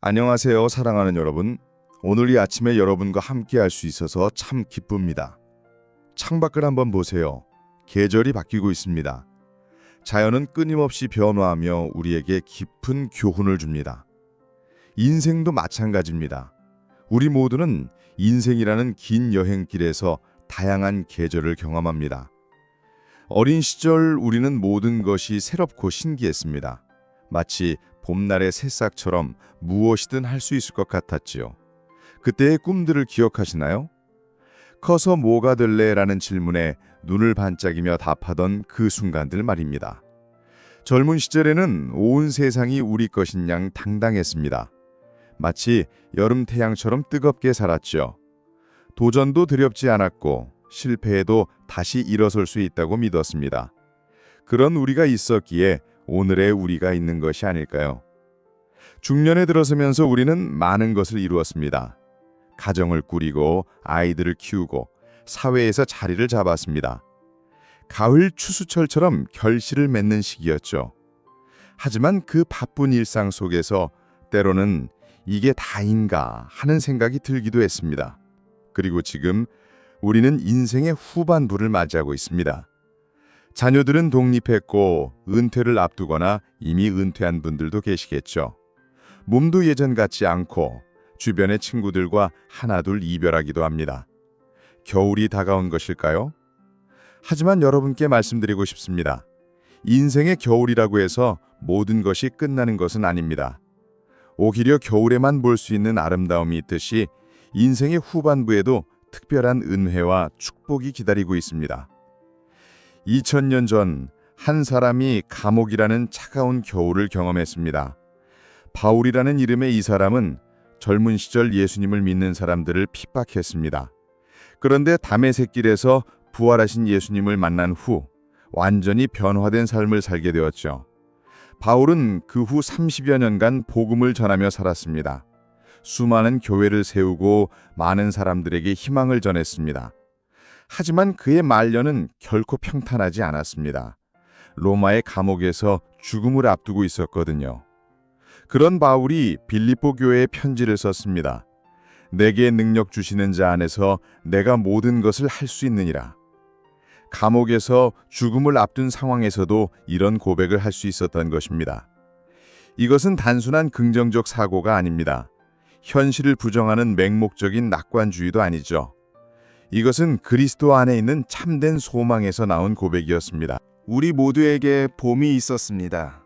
안녕하세요, 사랑하는 여러분. 오늘 이 아침에 여러분과 함께 할 수 있어서 참 기쁩니다. 창밖을 한번 보세요. 계절이 바뀌고 있습니다. 자연은 끊임없이 변화하며 우리에게 깊은 교훈을 줍니다. 인생도 마찬가지입니다. 우리 모두는 인생이라는 긴 여행길에서 다양한 계절을 경험합니다. 어린 시절 우리는 모든 것이 새롭고 신기했습니다. 마치 봄날의 새싹처럼 무엇이든 할 수 있을 것 같았지요. 그때의 꿈들을 기억하시나요? 커서 뭐가 될래? 라는 질문에 눈을 반짝이며 답하던 그 순간들 말입니다. 젊은 시절에는 온 세상이 우리 것인 양 당당했습니다. 마치 여름 태양처럼 뜨겁게 살았죠. 도전도 두렵지 않았고 실패해도 다시 일어설 수 있다고 믿었습니다. 그런 우리가 있었기에 오늘의 우리가 있는 것이 아닐까요? 중년에 들어서면서 우리는 많은 것을 이루었습니다. 가정을 꾸리고 아이들을 키우고 사회에서 자리를 잡았습니다. 가을 추수철처럼 결실을 맺는 시기였죠. 하지만 그 바쁜 일상 속에서 때로는 이게 다인가 하는 생각이 들기도 했습니다. 그리고 지금 우리는 인생의 후반부를 맞이하고 있습니다. 자녀들은 독립했고 은퇴를 앞두거나 이미 은퇴한 분들도 계시겠죠. 몸도 예전 같지 않고 주변의 친구들과 하나둘 이별하기도 합니다. 겨울이 다가온 것일까요? 하지만 여러분께 말씀드리고 싶습니다. 인생의 겨울이라고 해서 모든 것이 끝나는 것은 아닙니다. 오히려 겨울에만 볼 수 있는 아름다움이 있듯이 인생의 후반부에도 특별한 은혜와 축복이 기다리고 있습니다. 2000년 전 한 사람이 감옥이라는 차가운 겨울을 경험했습니다. 바울이라는 이름의 이 사람은 젊은 시절 예수님을 믿는 사람들을 핍박했습니다. 그런데 다메섹길에서 부활하신 예수님을 만난 후 완전히 변화된 삶을 살게 되었죠. 바울은 그 후 30여 년간 복음을 전하며 살았습니다. 수많은 교회를 세우고 많은 사람들에게 희망을 전했습니다. 하지만 그의 말년은 결코 평탄하지 않았습니다. 로마의 감옥에서 죽음을 앞두고 있었거든요. 그런 바울이 빌립보 교회에 편지를 썼습니다. 내게 능력 주시는 자 안에서 내가 모든 것을 할 수 있느니라. 감옥에서 죽음을 앞둔 상황에서도 이런 고백을 할 수 있었던 것입니다. 이것은 단순한 긍정적 사고가 아닙니다. 현실을 부정하는 맹목적인 낙관주의도 아니죠. 이것은 그리스도 안에 있는 참된 소망에서 나온 고백이었습니다. 우리 모두에게 봄이 있었습니다.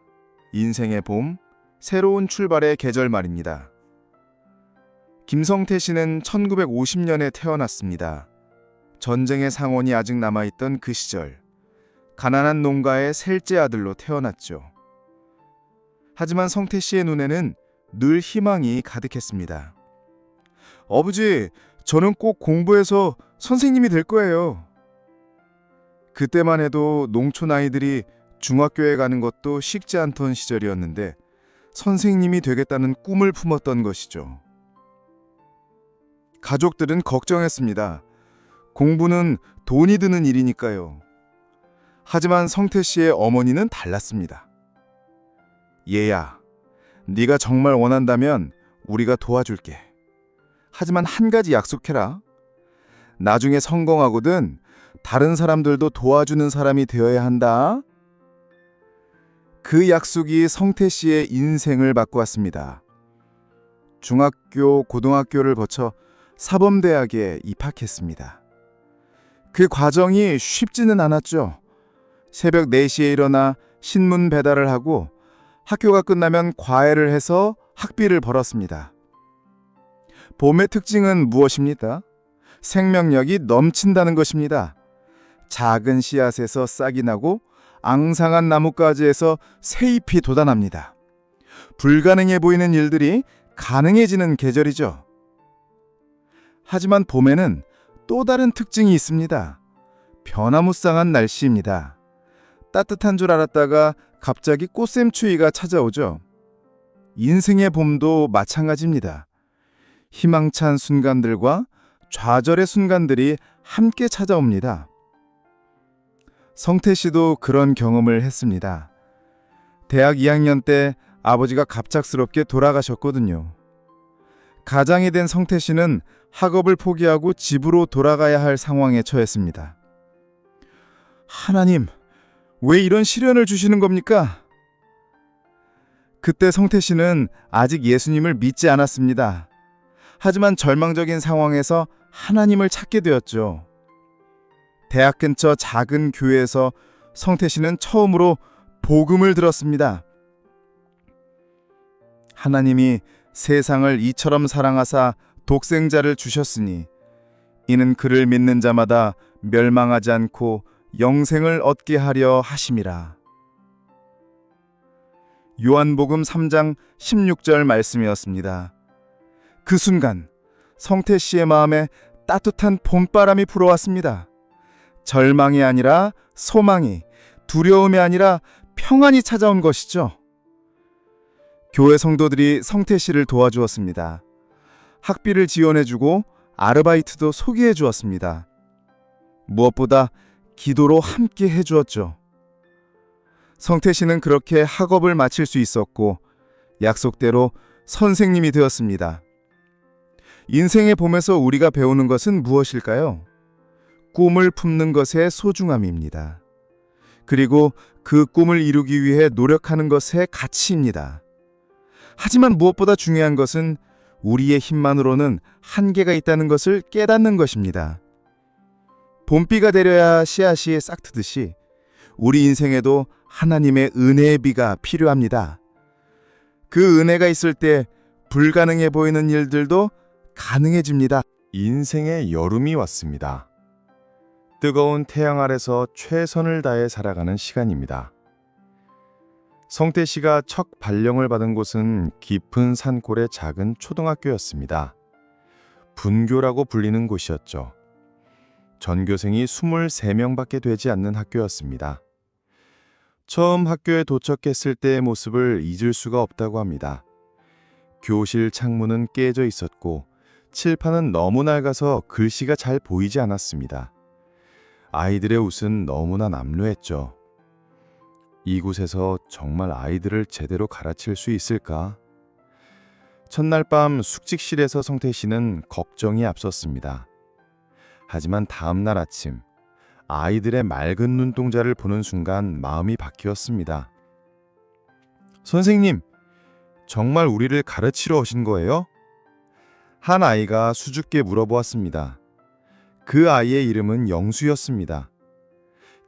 인생의 봄, 새로운 출발의 계절 말입니다. 김성태 씨는 1950년에 태어났습니다. 전쟁의 상흔이 아직 남아있던 그 시절, 가난한 농가의 셋째 아들로 태어났죠. 하지만 성태 씨의 눈에는 늘 희망이 가득했습니다. 아버지, 저는 꼭 공부해서 선생님이 될 거예요. 그때만 해도 농촌 아이들이 중학교에 가는 것도 쉽지 않던 시절이었는데 선생님이 되겠다는 꿈을 품었던 것이죠. 가족들은 걱정했습니다. 공부는 돈이 드는 일이니까요. 하지만 성태 씨의 어머니는 달랐습니다. 얘야, 네가 정말 원한다면 우리가 도와줄게. 하지만 한 가지 약속해라. 나중에 성공하거든 다른 사람들도 도와주는 사람이 되어야 한다. 그 약속이 성태 씨의 인생을 바꾸었습니다. 중학교, 고등학교를 거쳐 사범대학에 입학했습니다. 그 과정이 쉽지는 않았죠. 새벽 4시에 일어나 신문 배달을 하고 학교가 끝나면 과외를 해서 학비를 벌었습니다. 봄의 특징은 무엇입니까? 생명력이 넘친다는 것입니다. 작은 씨앗에서 싹이 나고 앙상한 나뭇가지에서 새잎이 돋아납니다. 불가능해 보이는 일들이 가능해지는 계절이죠. 하지만 봄에는 또 다른 특징이 있습니다. 변화무쌍한 날씨입니다. 따뜻한 줄 알았다가 갑자기 꽃샘추위가 찾아오죠. 인생의 봄도 마찬가지입니다. 희망찬 순간들과 좌절의 순간들이 함께 찾아옵니다. 성태 씨도 그런 경험을 했습니다. 대학 2학년 때 아버지가 갑작스럽게 돌아가셨거든요. 가장이 된 성태 씨는 학업을 포기하고 집으로 돌아가야 할 상황에 처했습니다. 하나님, 왜 이런 시련을 주시는 겁니까? 그때 성태 씨는 아직 예수님을 믿지 않았습니다. 하지만 절망적인 상황에서 하나님을 찾게 되었죠. 대학 근처 작은 교회에서 성태 씨는 처음으로 복음을 들었습니다. 하나님이 세상을 이처럼 사랑하사 독생자를 주셨으니 이는 그를 믿는 자마다 멸망하지 않고 영생을 얻게 하려 하심이라. 요한복음 3장 16절 말씀이었습니다. 그 순간 성태 씨의 마음에 따뜻한 봄바람이 불어왔습니다. 절망이 아니라 소망이, 두려움이 아니라 평안이 찾아온 것이죠. 교회 성도들이 성태 씨를 도와주었습니다. 학비를 지원해주고 아르바이트도 소개해 주었습니다. 무엇보다 기도로 함께 해주었죠. 성태 씨는 그렇게 학업을 마칠 수 있었고 약속대로 선생님이 되었습니다. 인생의 봄에서 우리가 배우는 것은 무엇일까요? 꿈을 품는 것의 소중함입니다. 그리고 그 꿈을 이루기 위해 노력하는 것의 가치입니다. 하지만 무엇보다 중요한 것은 우리의 힘만으로는 한계가 있다는 것을 깨닫는 것입니다. 봄비가 내려야 씨앗이 싹트듯이 우리 인생에도 하나님의 은혜의 비가 필요합니다. 그 은혜가 있을 때 불가능해 보이는 일들도 가능해집니다. 인생의 여름이 왔습니다. 뜨거운 태양 아래서 최선을 다해 살아가는 시간입니다. 성태 씨가 첫 발령을 받은 곳은 깊은 산골의 작은 초등학교였습니다. 분교라고 불리는 곳이었죠. 전교생이 23명밖에 되지 않는 학교였습니다. 처음 학교에 도착했을 때의 모습을 잊을 수가 없다고 합니다. 교실 창문은 깨져 있었고 칠판은 너무 낡아서 글씨가 잘 보이지 않았습니다. 아이들의 웃은 너무나 남루했죠. 이곳에서 정말 아이들을 제대로 가르칠 수 있을까? 첫날 밤 숙직실에서 성태 씨는 걱정이 앞섰습니다. 하지만 다음 날 아침 아이들의 맑은 눈동자를 보는 순간 마음이 바뀌었습니다. 선생님, 정말 우리를 가르치러 오신 거예요? 한 아이가 수줍게 물어보았습니다. 그 아이의 이름은 영수였습니다.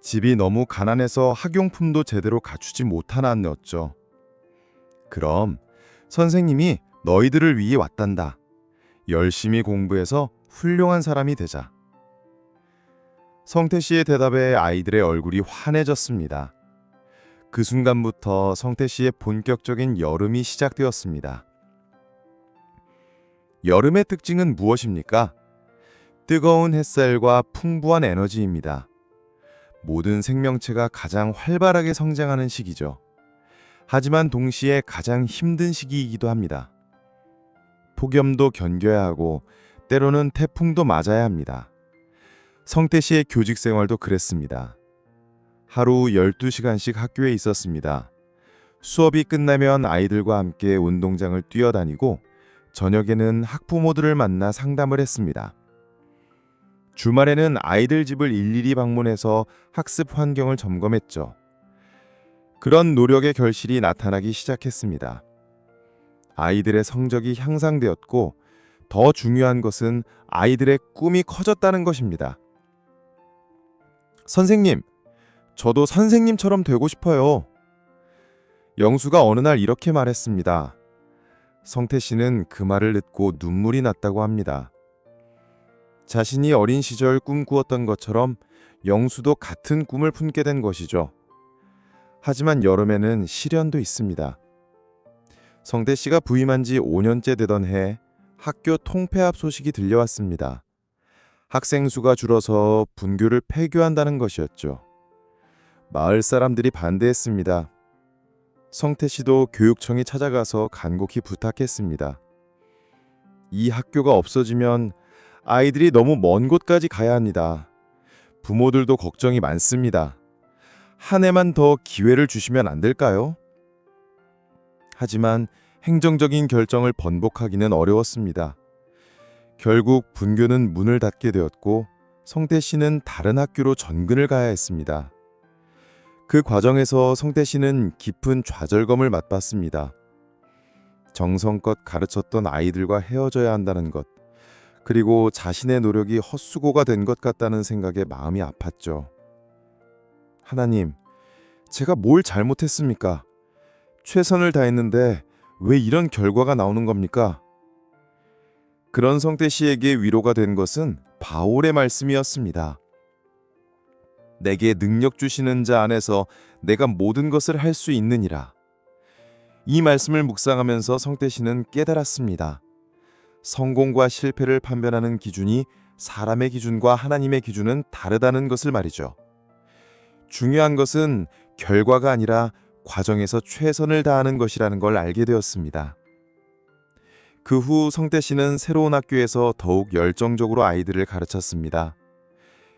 집이 너무 가난해서 학용품도 제대로 갖추지 못한 아이였죠. 그럼 선생님이 너희들을 위해 왔단다. 열심히 공부해서 훌륭한 사람이 되자. 성태 씨의 대답에 아이들의 얼굴이 환해졌습니다. 그 순간부터 성태 씨의 본격적인 여름이 시작되었습니다. 여름의 특징은 무엇입니까? 뜨거운 햇살과 풍부한 에너지입니다. 모든 생명체가 가장 활발하게 성장하는 시기죠. 하지만 동시에 가장 힘든 시기이기도 합니다. 폭염도 견뎌야 하고 때로는 태풍도 맞아야 합니다. 성태 씨의 교직 생활도 그랬습니다. 하루 12시간씩 학교에 있었습니다. 수업이 끝나면 아이들과 함께 운동장을 뛰어다니고 저녁에는 학부모들을 만나 상담을 했습니다. 주말에는 아이들 집을 일일이 방문해서 학습 환경을 점검했죠. 그런 노력의 결실이 나타나기 시작했습니다. 아이들의 성적이 향상되었고 더 중요한 것은 아이들의 꿈이 커졌다는 것입니다. 선생님, 저도 선생님처럼 되고 싶어요. 영수가 어느 날 이렇게 말했습니다. 성태 씨는 그 말을 듣고 눈물이 났다고 합니다. 자신이 어린 시절 꿈꾸었던 것처럼 영수도 같은 꿈을 품게 된 것이죠. 하지만 여름에는 시련도 있습니다. 성태 씨가 부임한 지 5년째 되던 해 학교 통폐합 소식이 들려왔습니다. 학생 수가 줄어서 분교를 폐교한다는 것이었죠. 마을 사람들이 반대했습니다. 성태 씨도 교육청에 찾아가서 간곡히 부탁했습니다. 이 학교가 없어지면 아이들이 너무 먼 곳까지 가야 합니다. 부모들도 걱정이 많습니다. 한 해만 더 기회를 주시면 안 될까요? 하지만 행정적인 결정을 번복하기는 어려웠습니다. 결국 분교는 문을 닫게 되었고 성태 씨는 다른 학교로 전근을 가야 했습니다. 그 과정에서 성태 씨는 깊은 좌절감을 맛봤습니다. 정성껏 가르쳤던 아이들과 헤어져야 한다는 것, 그리고 자신의 노력이 헛수고가 된 것 같다는 생각에 마음이 아팠죠. 하나님, 제가 뭘 잘못했습니까? 최선을 다했는데 왜 이런 결과가 나오는 겁니까? 그런 성태 씨에게 위로가 된 것은 바울의 말씀이었습니다. 내게 능력 주시는 자 안에서 내가 모든 것을 할 수 있느니라. 이 말씀을 묵상하면서 성태 씨는 깨달았습니다. 성공과 실패를 판별하는 기준이 사람의 기준과 하나님의 기준은 다르다는 것을 말이죠. 중요한 것은 결과가 아니라 과정에서 최선을 다하는 것이라는 걸 알게 되었습니다. 그 후 성태 씨는 새로운 학교에서 더욱 열정적으로 아이들을 가르쳤습니다.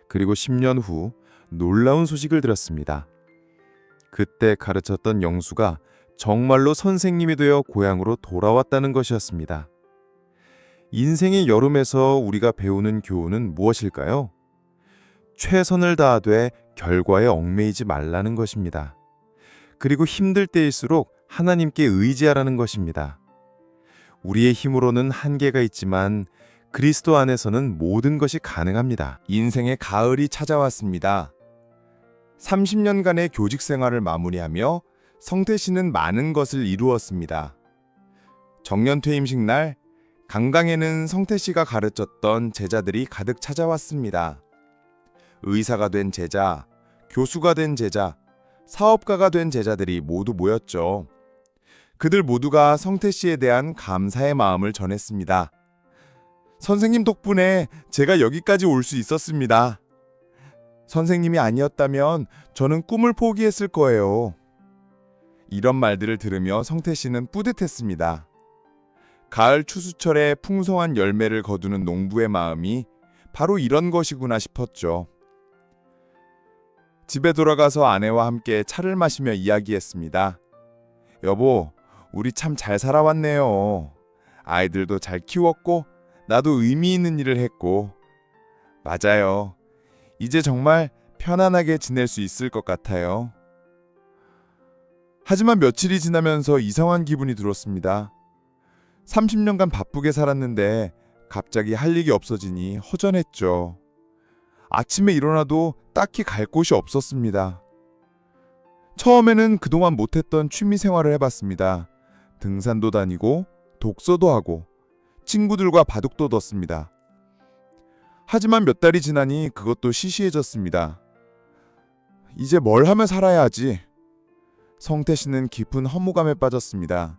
그리고 10년 후 놀라운 소식을 들었습니다. 그때 가르쳤던 영수가 정말로 선생님이 되어 고향으로 돌아왔다는 것이었습니다. 인생의 여름에서 우리가 배우는 교훈은 무엇일까요? 최선을 다하되 결과에 얽매이지 말라는 것입니다. 그리고 힘들 때일수록 하나님께 의지하라는 것입니다. 우리의 힘으로는 한계가 있지만 그리스도 안에서는 모든 것이 가능합니다. 인생의 가을이 찾아왔습니다. 30년간의 교직 생활을 마무리하며 성태 씨는 많은 것을 이루었습니다. 정년 퇴임식 날 강강에는 성태 씨가 가르쳤던 제자들이 가득 찾아왔습니다. 의사가 된 제자, 교수가 된 제자, 사업가가 된 제자들이 모두 모였죠. 그들 모두가 성태 씨에 대한 감사의 마음을 전했습니다. 선생님 덕분에 제가 여기까지 올 수 있었습니다. 선생님이 아니었다면 저는 꿈을 포기했을 거예요. 이런 말들을 들으며 성태 씨는 뿌듯했습니다. 가을 추수철에 풍성한 열매를 거두는 농부의 마음이 바로 이런 것이구나 싶었죠. 집에 돌아가서 아내와 함께 차를 마시며 이야기했습니다. 여보, 우리 참 잘 살아왔네요. 아이들도 잘 키웠고 나도 의미 있는 일을 했고. 맞아요. 이제 정말 편안하게 지낼 수 있을 것 같아요. 하지만 며칠이 지나면서 이상한 기분이 들었습니다. 30년간 바쁘게 살았는데 갑자기 할 일이 없어지니 허전했죠. 아침에 일어나도 딱히 갈 곳이 없었습니다. 처음에는 그동안 못했던 취미 생활을 해봤습니다. 등산도 다니고 독서도 하고 친구들과 바둑도 뒀습니다. 하지만 몇 달이 지나니 그것도 시시해졌습니다. 이제 뭘 하며 살아야 하지? 성태 씨는 깊은 허무감에 빠졌습니다.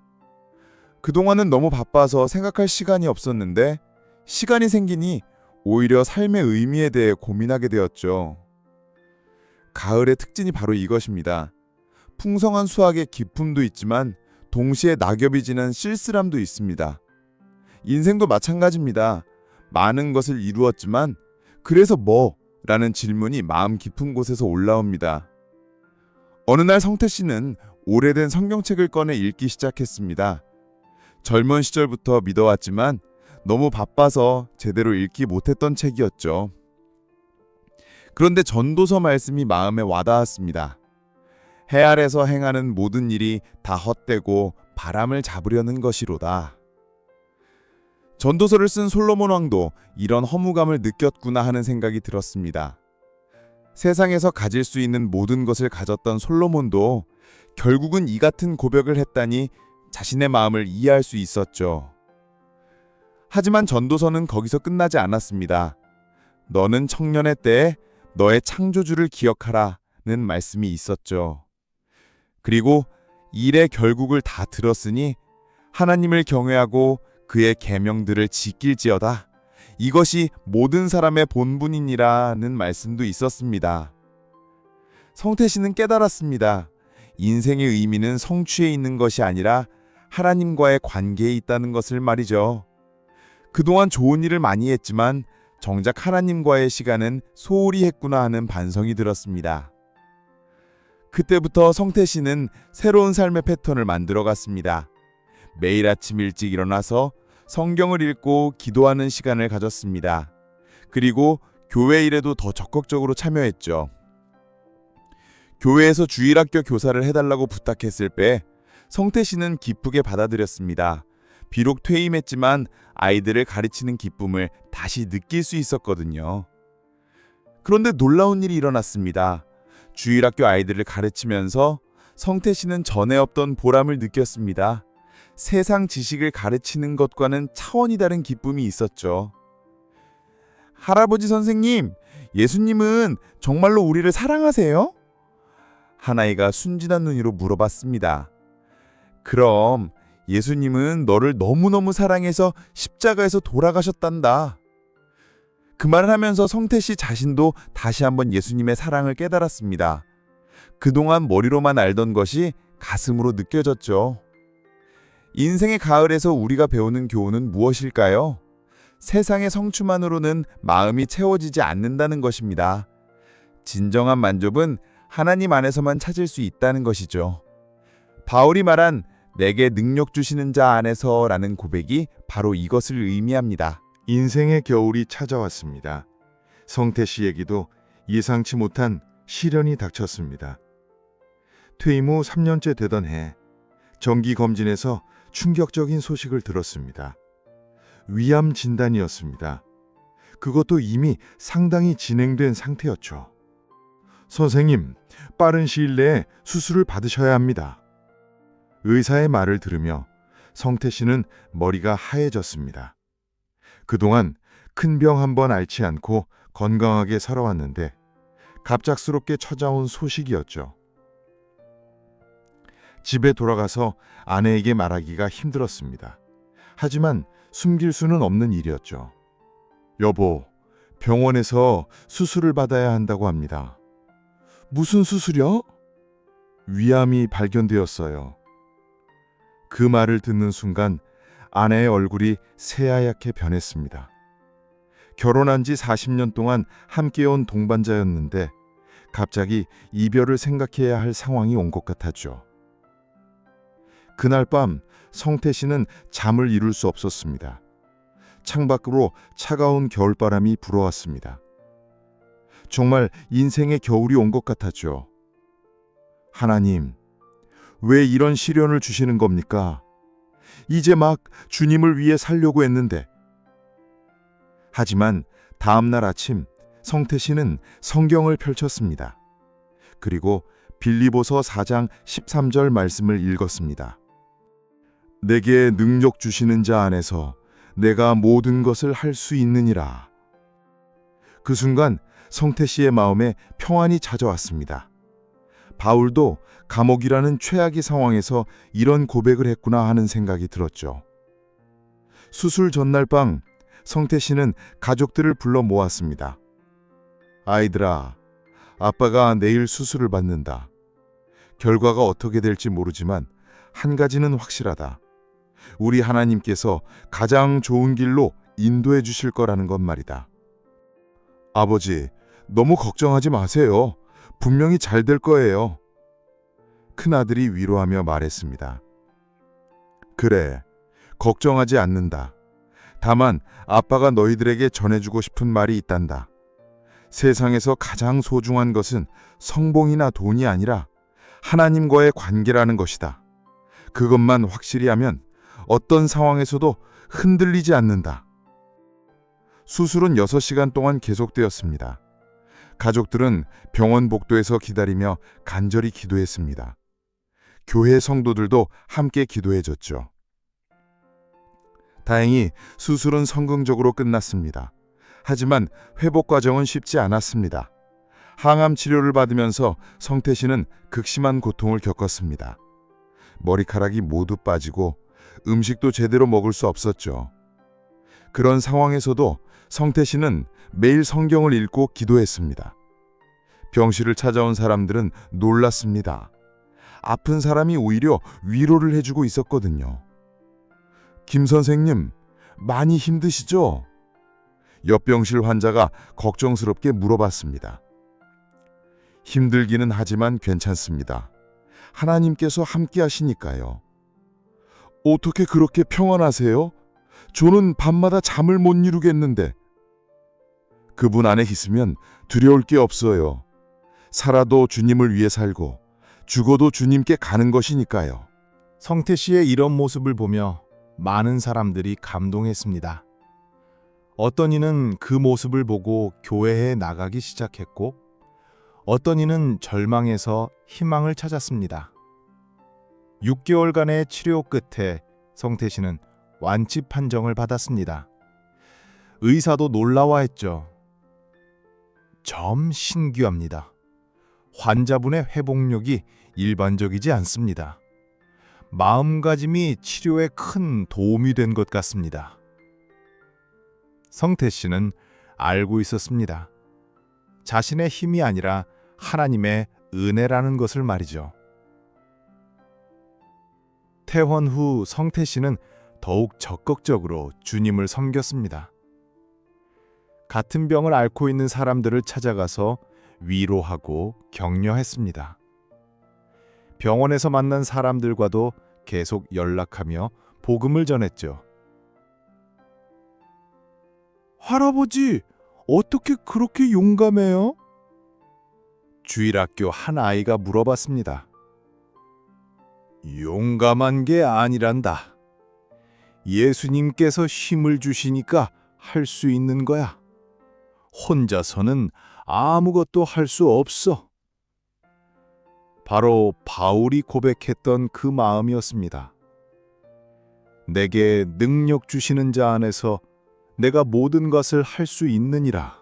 그동안은 너무 바빠서 생각할 시간이 없었는데 시간이 생기니 오히려 삶의 의미에 대해 고민하게 되었죠. 가을의 특징이 바로 이것입니다. 풍성한 수확의 기쁨도 있지만 동시에 낙엽이 지는 쓸쓸함도 있습니다. 인생도 마찬가지입니다. 많은 것을 이루었지만 그래서 뭐? 라는 질문이 마음 깊은 곳에서 올라옵니다. 어느 날 성태 씨는 오래된 성경책을 꺼내 읽기 시작했습니다. 젊은 시절부터 믿어왔지만 너무 바빠서 제대로 읽기 못했던 책이었죠. 그런데 전도서 말씀이 마음에 와닿았습니다. 해 아래서 행하는 모든 일이 다 헛되고 바람을 잡으려는 것이로다. 전도서를 쓴 솔로몬 왕도 이런 허무감을 느꼈구나 하는 생각이 들었습니다. 세상에서 가질 수 있는 모든 것을 가졌던 솔로몬도 결국은 이 같은 고백을 했다니 자신의 마음을 이해할 수 있었죠. 하지만 전도서는 거기서 끝나지 않았습니다. 너는 청년의 때에 너의 창조주를 기억하라는 말씀이 있었죠. 그리고 일의 결국을 다 들었으니 하나님을 경외하고 그의 계명들을 지킬지어다. 이것이 모든 사람의 본분이니라는 말씀도 있었습니다. 성태 씨는 깨달았습니다. 인생의 의미는 성취에 있는 것이 아니라 하나님과의 관계에 있다는 것을 말이죠. 그동안 좋은 일을 많이 했지만 정작 하나님과의 시간은 소홀히 했구나 하는 반성이 들었습니다. 그때부터 성태 씨는 새로운 삶의 패턴을 만들어 갔습니다. 매일 아침 일찍 일어나서 성경을 읽고 기도하는 시간을 가졌습니다. 그리고 교회 일에도 더 적극적으로 참여했죠. 교회에서 주일학교 교사를 해달라고 부탁했을 때 성태 씨는 기쁘게 받아들였습니다. 비록 퇴임했지만 아이들을 가르치는 기쁨을 다시 느낄 수 있었거든요. 그런데 놀라운 일이 일어났습니다. 주일학교 아이들을 가르치면서 성태 씨는 전에 없던 보람을 느꼈습니다. 세상 지식을 가르치는 것과는 차원이 다른 기쁨이 있었죠. 할아버지 선생님, 예수님은 정말로 우리를 사랑하세요? 한 아이가 순진한 눈으로 물어봤습니다. 그럼 예수님은 너를 너무너무 사랑해서 십자가에서 돌아가셨단다. 그 말을 하면서 성태 씨 자신도 다시 한번 예수님의 사랑을 깨달았습니다. 그동안 머리로만 알던 것이 가슴으로 느껴졌죠. 인생의 가을에서 우리가 배우는 교훈은 무엇일까요? 세상의 성취만으로는 마음이 채워지지 않는다는 것입니다. 진정한 만족은 하나님 안에서만 찾을 수 있다는 것이죠. 바울이 말한 내게 능력 주시는 자 안에서라는 고백이 바로 이것을 의미합니다. 인생의 겨울이 찾아왔습니다. 성태 씨에게도 예상치 못한 시련이 닥쳤습니다. 퇴임 후 3년째 되던 해, 정기 검진에서 충격적인 소식을 들었습니다. 위암 진단이었습니다. 그것도 이미 상당히 진행된 상태였죠. 선생님, 빠른 시일 내에 수술을 받으셔야 합니다. 의사의 말을 들으며 성태 씨는 머리가 하얘졌습니다. 그동안 큰 병 한 번 앓지 않고 건강하게 살아왔는데 갑작스럽게 찾아온 소식이었죠. 집에 돌아가서 아내에게 말하기가 힘들었습니다. 하지만 숨길 수는 없는 일이었죠. 여보, 병원에서 수술을 받아야 한다고 합니다. 무슨 수술이요? 위암이 발견되었어요. 그 말을 듣는 순간 아내의 얼굴이 새하얗게 변했습니다. 결혼한 지 40년 동안 함께온 동반자였는데 갑자기 이별을 생각해야 할 상황이 온 것 같았죠. 그날 밤 성태 씨는 잠을 이룰 수 없었습니다. 창밖으로 차가운 겨울바람이 불어왔습니다. 정말 인생의 겨울이 온 것 같았죠. 하나님, 왜 이런 시련을 주시는 겁니까? 이제 막 주님을 위해 살려고 했는데. 하지만 다음 날 아침 성태 씨는 성경을 펼쳤습니다. 그리고 빌립보서 4장 13절 말씀을 읽었습니다. 내게 능력 주시는 자 안에서 내가 모든 것을 할 수 있느니라. 그 순간 성태 씨의 마음에 평안이 찾아왔습니다. 바울도 감옥이라는 최악의 상황에서 이런 고백을 했구나 하는 생각이 들었죠. 수술 전날 밤 성태 씨는 가족들을 불러 모았습니다. 아이들아, 아빠가 내일 수술을 받는다. 결과가 어떻게 될지 모르지만 한 가지는 확실하다. 우리 하나님께서 가장 좋은 길로 인도해 주실 거라는 것 말이다. 아버지, 너무 걱정하지 마세요. 분명히 잘 될 거예요. 큰아들이 위로하며 말했습니다. 그래, 걱정하지 않는다. 다만 아빠가 너희들에게 전해주고 싶은 말이 있단다. 세상에서 가장 소중한 것은 성공이나 돈이 아니라 하나님과의 관계라는 것이다. 그것만 확실히 하면 어떤 상황에서도 흔들리지 않는다. 수술은 6시간 동안 계속되었습니다. 가족들은 병원 복도에서 기다리며 간절히 기도했습니다. 교회 성도들도 함께 기도해줬죠. 다행히 수술은 성공적으로 끝났습니다. 하지만 회복 과정은 쉽지 않았습니다. 항암 치료를 받으면서 성태 씨는 극심한 고통을 겪었습니다. 머리카락이 모두 빠지고 음식도 제대로 먹을 수 없었죠. 그런 상황에서도 성태 씨는 매일 성경을 읽고 기도했습니다. 병실을 찾아온 사람들은 놀랐습니다. 아픈 사람이 오히려 위로를 해주고 있었거든요. 김 선생님, 많이 힘드시죠? 옆 병실 환자가 걱정스럽게 물어봤습니다. 힘들기는 하지만 괜찮습니다. 하나님께서 함께 하시니까요. 어떻게 그렇게 평안하세요? 저는 밤마다 잠을 못 이루겠는데. 그분 안에 있으면 두려울 게 없어요. 살아도 주님을 위해 살고 죽어도 주님께 가는 것이니까요. 성태 씨의 이런 모습을 보며 많은 사람들이 감동했습니다. 어떤 이는 그 모습을 보고 교회에 나가기 시작했고, 어떤 이는 절망해서 희망을 찾았습니다. 6개월간의 치료 끝에 성태 씨는 완치 판정을 받았습니다. 의사도 놀라워했죠. 점 신기합니다. 환자분의 회복력이 일반적이지 않습니다. 마음가짐이 치료에 큰 도움이 된 것 같습니다. 성태 씨는 알고 있었습니다. 자신의 힘이 아니라 하나님의 은혜라는 것을 말이죠. 퇴원 후 성태 씨는 더욱 적극적으로 주님을 섬겼습니다. 같은 병을 앓고 있는 사람들을 찾아가서 위로하고 격려했습니다. 병원에서 만난 사람들과도 계속 연락하며 복음을 전했죠. 할아버지, 어떻게 그렇게 용감해요? 주일학교 한 아이가 물어봤습니다. 용감한 게 아니란다. 예수님께서 힘을 주시니까 할 수 있는 거야. 혼자서는 아무것도 할 수 없어. 바로 바울이 고백했던 그 마음이었습니다. 내게 능력 주시는 자 안에서 내가 모든 것을 할 수 있느니라.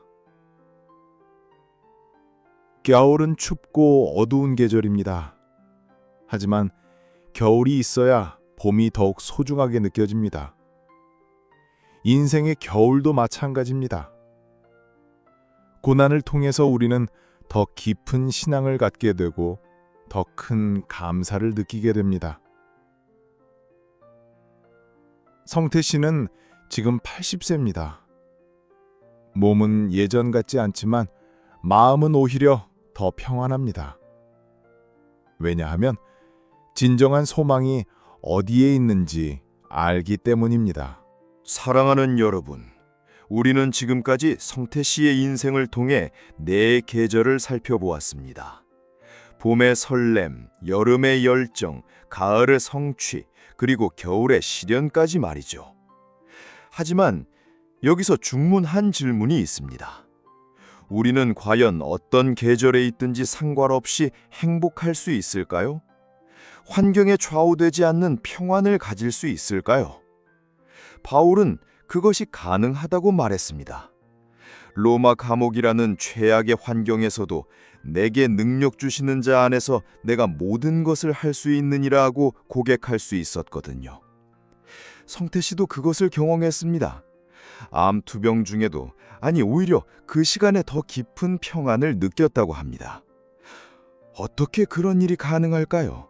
겨울은 춥고 어두운 계절입니다. 하지만 겨울이 있어야 봄이 더욱 소중하게 느껴집니다. 인생의 겨울도 마찬가지입니다. 고난을 통해서 우리는 더 깊은 신앙을 갖게 되고 더 큰 감사를 느끼게 됩니다. 성태 씨는 지금 80세입니다. 몸은 예전 같지 않지만 마음은 오히려 더 평안합니다. 왜냐하면 진정한 소망이 어디에 있는지 알기 때문입니다. 사랑하는 여러분, 우리는 지금까지 성태 씨의 인생을 통해 네 계절을 살펴보았습니다. 봄의 설렘, 여름의 열정, 가을의 성취, 그리고 겨울의 시련까지 말이죠. 하지만 여기서 중문한 질문이 있습니다. 우리는 과연 어떤 계절에 있든지 상관없이 행복할 수 있을까요? 환경에 좌우되지 않는 평안을 가질 수 있을까요? 바울은 그것이 가능하다고 말했습니다. 로마 감옥이라는 최악의 환경에서도 내게 능력 주시는 자 안에서 내가 모든 것을 할 수 있느니라고 고백할 수 있었거든요. 성태 씨도 그것을 경험했습니다. 암 투병 중에도, 아니 오히려 그 시간에 더 깊은 평안을 느꼈다고 합니다. 어떻게 그런 일이 가능할까요?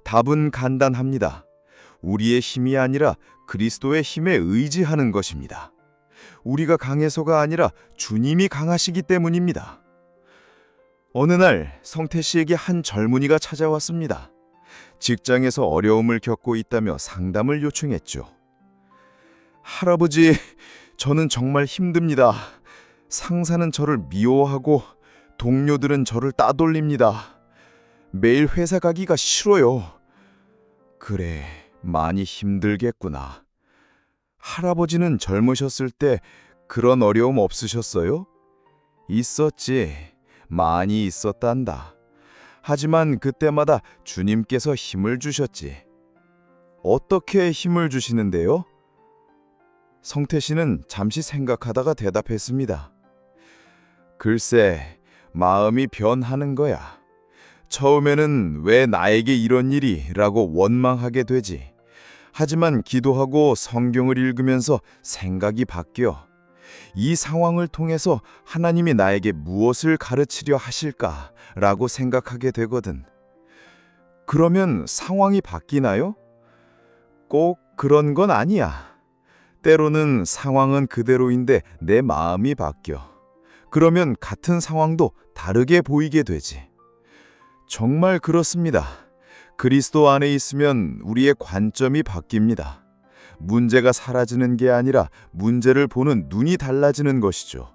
답은 간단합니다. 우리의 힘이 아니라 그리스도의 힘에 의지하는 것입니다. 우리가 강해서가 아니라 주님이 강하시기 때문입니다. 어느 날 성태 씨에게 한 젊은이가 찾아왔습니다. 직장에서 어려움을 겪고 있다며 상담을 요청했죠. 할아버지, 저는 정말 힘듭니다. 상사는 저를 미워하고 동료들은 저를 따돌립니다. 매일 회사 가기가 싫어요. 그래, 많이 힘들겠구나. 할아버지는 젊으셨을 때 그런 어려움 없으셨어요? 있었지. 많이 있었단다. 하지만 그때마다 주님께서 힘을 주셨지. 어떻게 힘을 주시는데요? 성태 씨는 잠시 생각하다가 대답했습니다. 글쎄, 마음이 변하는 거야. 처음에는 왜 나에게 이런 일이? 라고 원망하게 되지. 하지만 기도하고 성경을 읽으면서 생각이 바뀌어. 이 상황을 통해서 하나님이 나에게 무엇을 가르치려 하실까? 라고 생각하게 되거든. 그러면 상황이 바뀌나요? 꼭 그런 건 아니야. 때로는 상황은 그대로인데 내 마음이 바뀌어. 그러면 같은 상황도 다르게 보이게 되지. 정말 그렇습니다. 그리스도 안에 있으면 우리의 관점이 바뀝니다. 문제가 사라지는 게 아니라 문제를 보는 눈이 달라지는 것이죠.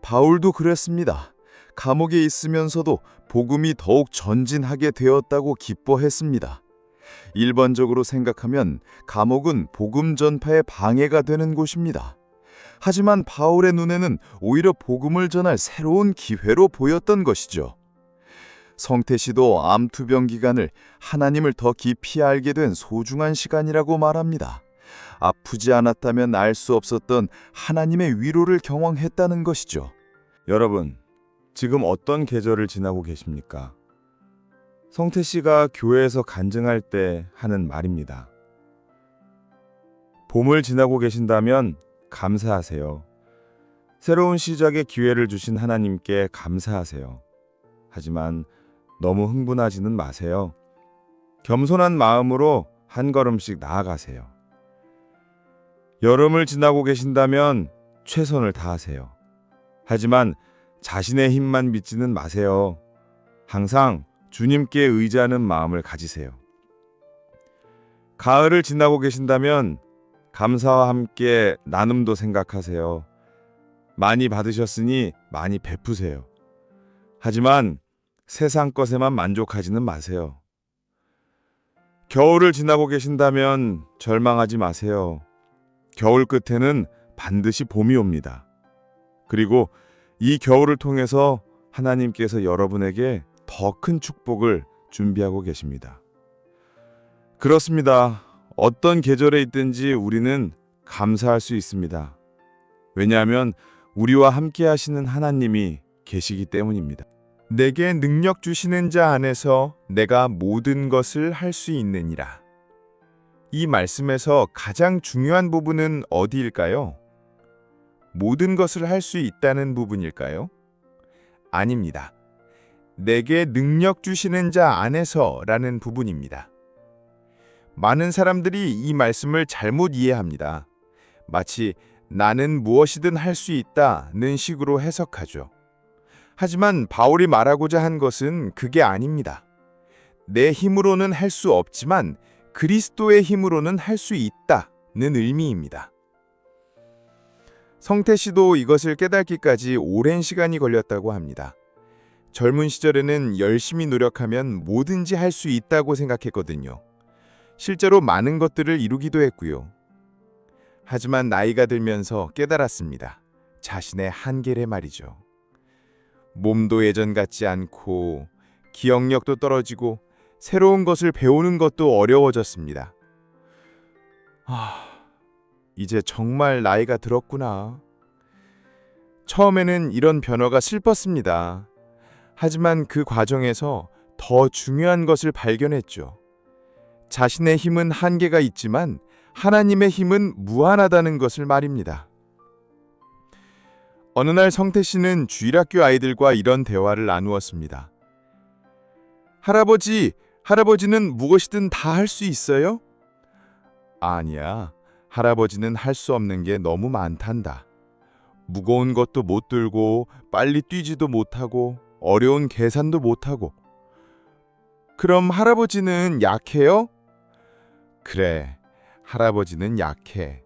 바울도 그랬습니다. 감옥에 있으면서도 복음이 더욱 전진하게 되었다고 기뻐했습니다. 일반적으로 생각하면 감옥은 복음 전파에 방해가 되는 곳입니다. 하지만 바울의 눈에는 오히려 복음을 전할 새로운 기회로 보였던 것이죠. 성태 씨도 암투병 기간을 하나님을 더 깊이 알게 된 소중한 시간이라고 말합니다. 아프지 않았다면 알 수 없었던 하나님의 위로를 경험했다는 것이죠. 여러분, 지금 어떤 계절을 지나고 계십니까? 성태 씨가 교회에서 간증할 때 하는 말입니다. 봄을 지나고 계신다면 감사하세요. 새로운 시작의 기회를 주신 하나님께 감사하세요. 하지만 너무 흥분하지는 마세요. 겸손한 마음으로 한 걸음씩 나아가세요. 여름을 지나고 계신다면 최선을 다하세요. 하지만 자신의 힘만 믿지는 마세요. 항상 주님께 의지하는 마음을 가지세요. 가을을 지나고 계신다면 감사와 함께 나눔도 생각하세요. 많이 받으셨으니 많이 베푸세요. 하지만 세상 것에만 만족하지는 마세요. 겨울을 지나고 계신다면 절망하지 마세요. 겨울 끝에는 반드시 봄이 옵니다. 그리고 이 겨울을 통해서 하나님께서 여러분에게 더 큰 축복을 준비하고 계십니다. 그렇습니다. 어떤 계절에 있든지 우리는 감사할 수 있습니다. 왜냐하면 우리와 함께 하시는 하나님이 계시기 때문입니다. 내게 능력 주시는 자 안에서 내가 모든 것을 할 수 있느니라. 이 말씀에서 가장 중요한 부분은 어디일까요? 모든 것을 할 수 있다는 부분일까요? 아닙니다. 내게 능력 주시는 자 안에서라는 부분입니다. 많은 사람들이 이 말씀을 잘못 이해합니다. 마치 나는 무엇이든 할 수 있다는 식으로 해석하죠. 하지만 바울이 말하고자 한 것은 그게 아닙니다. 내 힘으로는 할 수 없지만 그리스도의 힘으로는 할 수 있다는 의미입니다. 성태 씨도 이것을 깨닫기까지 오랜 시간이 걸렸다고 합니다. 젊은 시절에는 열심히 노력하면 뭐든지 할 수 있다고 생각했거든요. 실제로 많은 것들을 이루기도 했고요. 하지만 나이가 들면서 깨달았습니다. 자신의 한계를 말이죠. 몸도 예전 같지 않고 기억력도 떨어지고 새로운 것을 배우는 것도 어려워졌습니다. 이제 정말 나이가 들었구나. 처음에는 이런 변화가 슬펐습니다. 하지만 그 과정에서 더 중요한 것을 발견했죠. 자신의 힘은 한계가 있지만 하나님의 힘은 무한하다는 것을 말입니다. 어느 날 성태 씨는 주일학교 아이들과 이런 대화를 나누었습니다. 할아버지는 무엇이든 다 할 수 있어요? 아니야. 할아버지는 할 수 없는 게 너무 많단다. 무거운 것도 못 들고 빨리 뛰지도 못하고 어려운 계산도 못하고. 그럼 할아버지는 약해요? 그래, 할아버지는 약해.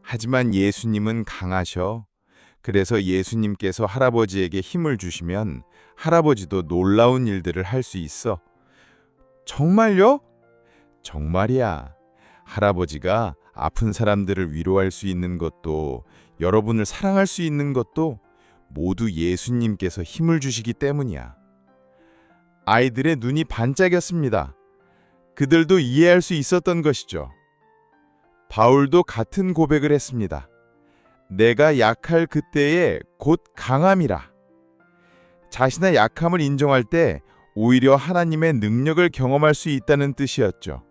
하지만 예수님은 강하셔. 그래서 예수님께서 할아버지에게 힘을 주시면 할아버지도 놀라운 일들을 할 수 있어. 정말요? 정말이야. 할아버지가 아픈 사람들을 위로할 수 있는 것도 여러분을 사랑할 수 있는 것도 모두 예수님께서 힘을 주시기 때문이야. 아이들의 눈이 반짝였습니다. 그들도 이해할 수 있었던 것이죠. 바울도 같은 고백을 했습니다. 내가 약할 그때에 곧 강함이라. 자신의 약함을 인정할 때 오히려 하나님의 능력을 경험할 수 있다는 뜻이었죠.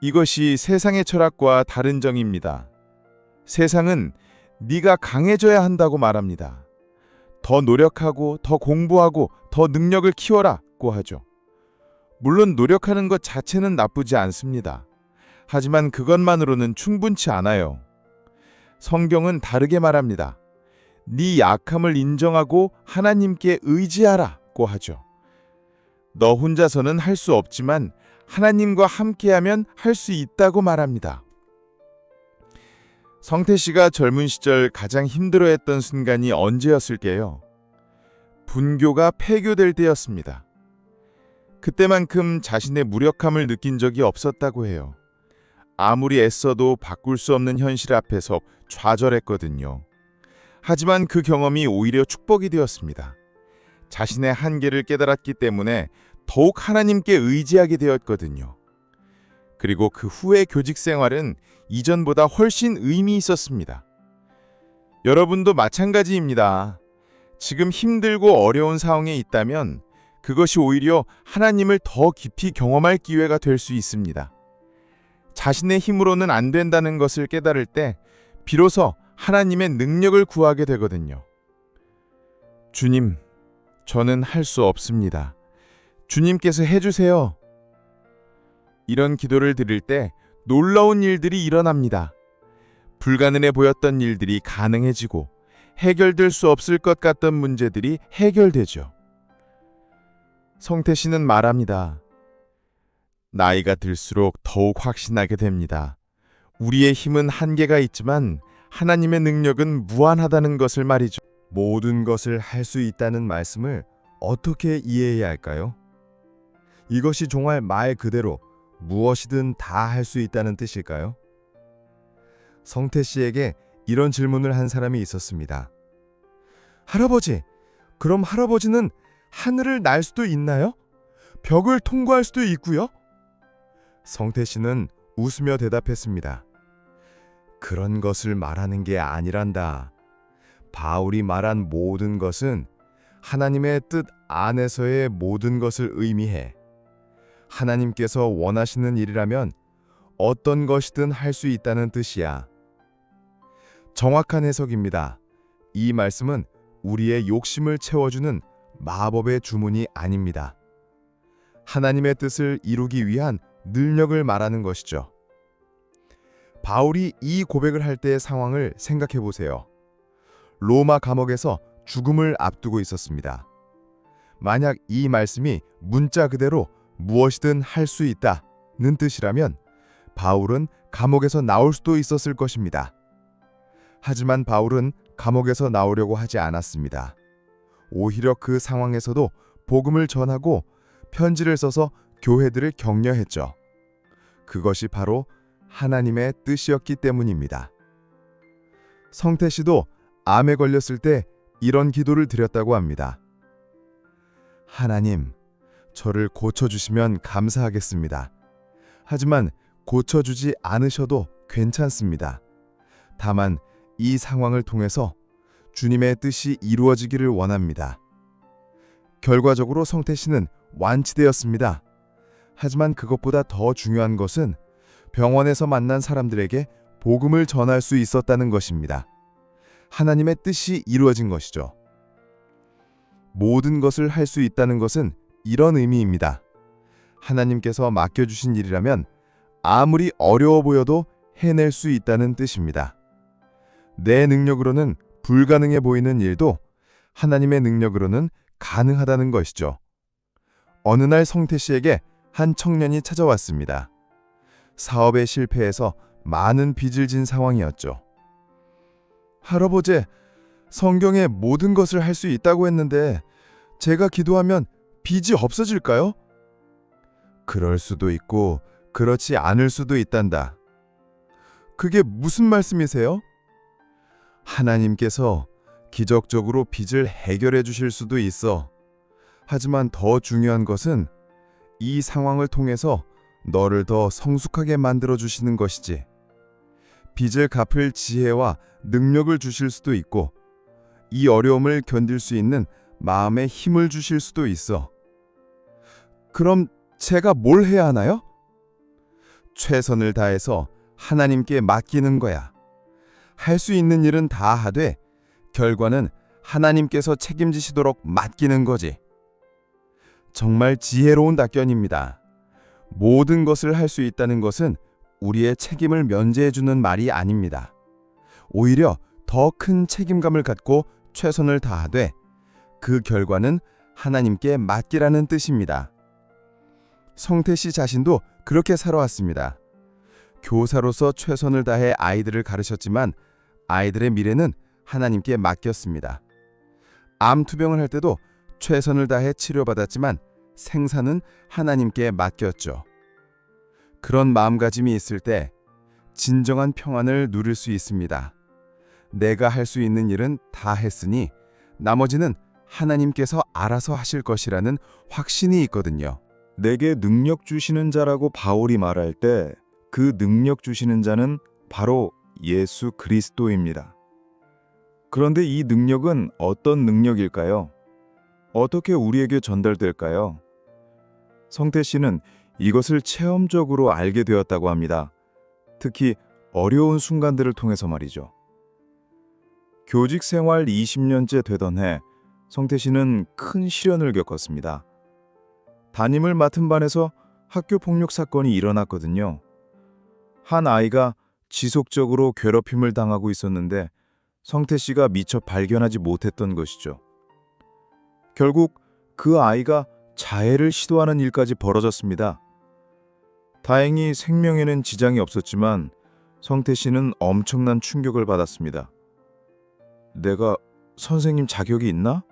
이것이 세상의 철학과 다른 정의입니다. 세상은 네가 강해져야 한다고 말합니다. 더 노력하고 더 공부하고 더 능력을 키워라고 하죠. 물론 노력하는 것 자체는 나쁘지 않습니다. 하지만 그것만으로는 충분치 않아요. 성경은 다르게 말합니다. 네 약함을 인정하고 하나님께 의지하라고 하죠. 너 혼자서는 할 수 없지만 하나님과 함께하면 할 수 있다고 말합니다. 성태 씨가 젊은 시절 가장 힘들어했던 순간이 언제였을게요? 분교가 폐교될 때였습니다. 그때만큼 자신의 무력함을 느낀 적이 없었다고 해요. 아무리 애써도 바꿀 수 없는 현실 앞에서 좌절했거든요. 하지만 그 경험이 오히려 축복이 되었습니다. 자신의 한계를 깨달았기 때문에 더욱 하나님께 의지하게 되었거든요. 그리고 그 후의 교직 생활은 이전보다 훨씬 의미 있었습니다. 여러분도 마찬가지입니다. 지금 힘들고 어려운 상황에 있다면 그것이 오히려 하나님을 더 깊이 경험할 기회가 될 수 있습니다. 자신의 힘으로는 안 된다는 것을 깨달을 때 비로소 하나님의 능력을 구하게 되거든요. 주님, 저는 할 수 없습니다. 주님께서 해주세요. 이런 기도를 드릴 때 놀라운 일들이 일어납니다. 불가능해 보였던 일들이 가능해지고 해결될 수 없을 것 같던 문제들이 해결되죠. 성태 씨는 말합니다. 나이가 들수록 더욱 확신하게 됩니다. 우리의 힘은 한계가 있지만 하나님의 능력은 무한하다는 것을 말이죠. 모든 것을 할 수 있다는 말씀을 어떻게 이해해야 할까요? 이것이 정말 말 그대로 무엇이든 다 할 수 있다는 뜻일까요? 성태 씨에게 이런 질문을 한 사람이 있었습니다. 할아버지, 그럼 할아버지는 하늘을 날 수도 있나요? 벽을 통과할 수도 있고요? 성태 씨는 웃으며 대답했습니다. 그런 것을 말하는 게 아니란다. 바울이 말한 모든 것은 하나님의 뜻 안에서의 모든 것을 의미해. 하나님께서 원하시는 일이라면 어떤 것이든 할 수 있다는 뜻이야. 정확한 해석입니다. 이 말씀은 우리의 욕심을 채워주는 마법의 주문이 아닙니다. 하나님의 뜻을 이루기 위한 능력을 말하는 것이죠. 바울이 이 고백을 할 때의 상황을 생각해 보세요. 로마 감옥에서 죽음을 앞두고 있었습니다. 만약 이 말씀이 문자 그대로 무엇이든 할 수 있다는 뜻이라면 바울은 감옥에서 나올 수도 있었을 것입니다. 하지만 바울은 감옥에서 나오려고 하지 않았습니다. 오히려 그 상황에서도 복음을 전하고 편지를 써서 교회들을 격려했죠. 그것이 바로 하나님의 뜻이었기 때문입니다. 성태 씨도 암에 걸렸을 때 이런 기도를 드렸다고 합니다. 하나님, 저를 고쳐주시면 감사하겠습니다. 하지만 고쳐주지 않으셔도 괜찮습니다. 다만 이 상황을 통해서 주님의 뜻이 이루어지기를 원합니다. 결과적으로 성태 씨는 완치되었습니다. 하지만 그것보다 더 중요한 것은 병원에서 만난 사람들에게 복음을 전할 수 있었다는 것입니다. 하나님의 뜻이 이루어진 것이죠. 모든 것을 할 수 있다는 것은 이런 의미입니다. 하나님께서 맡겨주신 일이라면 아무리 어려워 보여도 해낼 수 있다는 뜻입니다. 내 능력으로는 불가능해 보이는 일도 하나님의 능력으로는 가능하다는 것이죠. 어느 날 성태 씨에게 한 청년이 찾아왔습니다. 사업에 실패해서 많은 빚을 진 상황이었죠. 할아버지, 성경에 모든 것을 할 수 있다고 했는데 제가 기도하면 빚이 없어질까요? 그럴 수도 있고 그렇지 않을 수도 있단다. 그게 무슨 말씀이세요? 하나님께서 기적적으로 빚을 해결해 주실 수도 있어. 하지만 더 중요한 것은 이 상황을 통해서 너를 더 성숙하게 만들어 주시는 것이지. 빚을 갚을 지혜와 능력을 주실 수도 있고 이 어려움을 견딜 수 있는 마음의 힘을 주실 수도 있어. 그럼 제가 뭘 해야 하나요? 최선을 다해서 하나님께 맡기는 거야. 할 수 있는 일은 다 하되 결과는 하나님께서 책임지시도록 맡기는 거지. 정말 지혜로운 답변입니다. 모든 것을 할 수 있다는 것은 우리의 책임을 면제해주는 말이 아닙니다. 오히려 더 큰 책임감을 갖고 최선을 다하되 그 결과는 하나님께 맡기라는 뜻입니다. 성태 씨 자신도 그렇게 살아왔습니다. 교사로서 최선을 다해 아이들을 가르쳤지만 아이들의 미래는 하나님께 맡겼습니다. 암 투병을 할 때도 최선을 다해 치료받았지만 생사는 하나님께 맡겼죠. 그런 마음가짐이 있을 때 진정한 평안을 누릴 수 있습니다. 내가 할 수 있는 일은 다 했으니 나머지는 하나님께서 알아서 하실 것이라는 확신이 있거든요. 내게 능력 주시는 자라고 바울이 말할 때 그 능력 주시는 자는 바로 예수 그리스도입니다. 그런데 이 능력은 어떤 능력일까요? 어떻게 우리에게 전달될까요? 성태 씨는 이것을 체험적으로 알게 되었다고 합니다. 특히 어려운 순간들을 통해서 말이죠. 교직 생활 20년째 되던 해 성태 씨는 큰 시련을 겪었습니다. 담임을 맡은 반에서 학교 폭력 사건이 일어났거든요. 한 아이가 지속적으로 괴롭힘을 당하고 있었는데 성태 씨가 미처 발견하지 못했던 것이죠. 결국 그 아이가 자해를 시도하는 일까지 벌어졌습니다. 다행히 생명에는 지장이 없었지만 성태 씨는 엄청난 충격을 받았습니다. 내가 선생님 자격이 있나?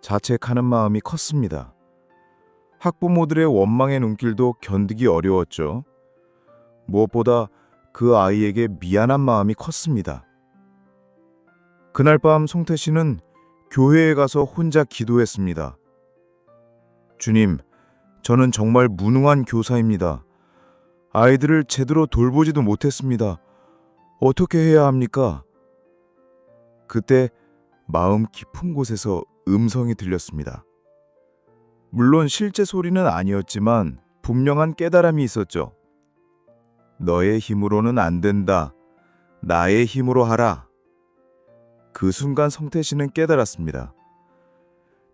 자책하는 마음이 컸습니다. 학부모들의 원망의 눈길도 견디기 어려웠죠. 무엇보다 그 아이에게 미안한 마음이 컸습니다. 그날 밤 성태 씨는 교회에 가서 혼자 기도했습니다. 주님, 저는 정말 무능한 교사입니다. 아이들을 제대로 돌보지도 못했습니다. 어떻게 해야 합니까? 그때 마음 깊은 곳에서 음성이 들렸습니다. 물론 실제 소리는 아니었지만 분명한 깨달음이 있었죠. 너의 힘으로는 안 된다. 나의 힘으로 하라. 그 순간 성태 씨는 깨달았습니다.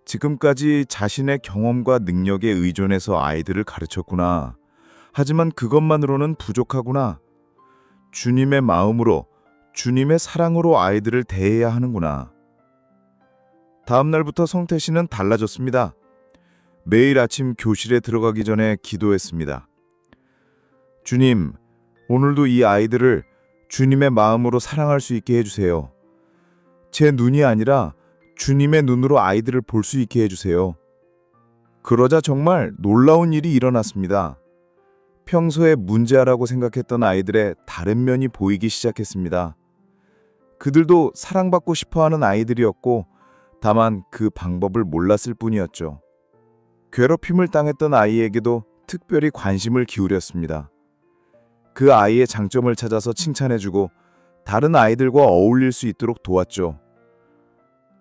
지금까지 자신의 경험과 능력에 의존해서 아이들을 가르쳤구나. 하지만 그것만으로는 부족하구나. 주님의 마음으로, 주님의 사랑으로 아이들을 대해야 하는구나. 다음 날부터 성태 씨는 달라졌습니다. 매일 아침 교실에 들어가기 전에 기도했습니다. 주님, 오늘도 이 아이들을 주님의 마음으로 사랑할 수 있게 해주세요. 제 눈이 아니라 주님의 눈으로 아이들을 볼 수 있게 해주세요. 그러자 정말 놀라운 일이 일어났습니다. 평소에 문제아라고 생각했던 아이들의 다른 면이 보이기 시작했습니다. 그들도 사랑받고 싶어하는 아이들이었고 다만 그 방법을 몰랐을 뿐이었죠. 괴롭힘을 당했던 아이에게도 특별히 관심을 기울였습니다. 그 아이의 장점을 찾아서 칭찬해주고 다른 아이들과 어울릴 수 있도록 도왔죠.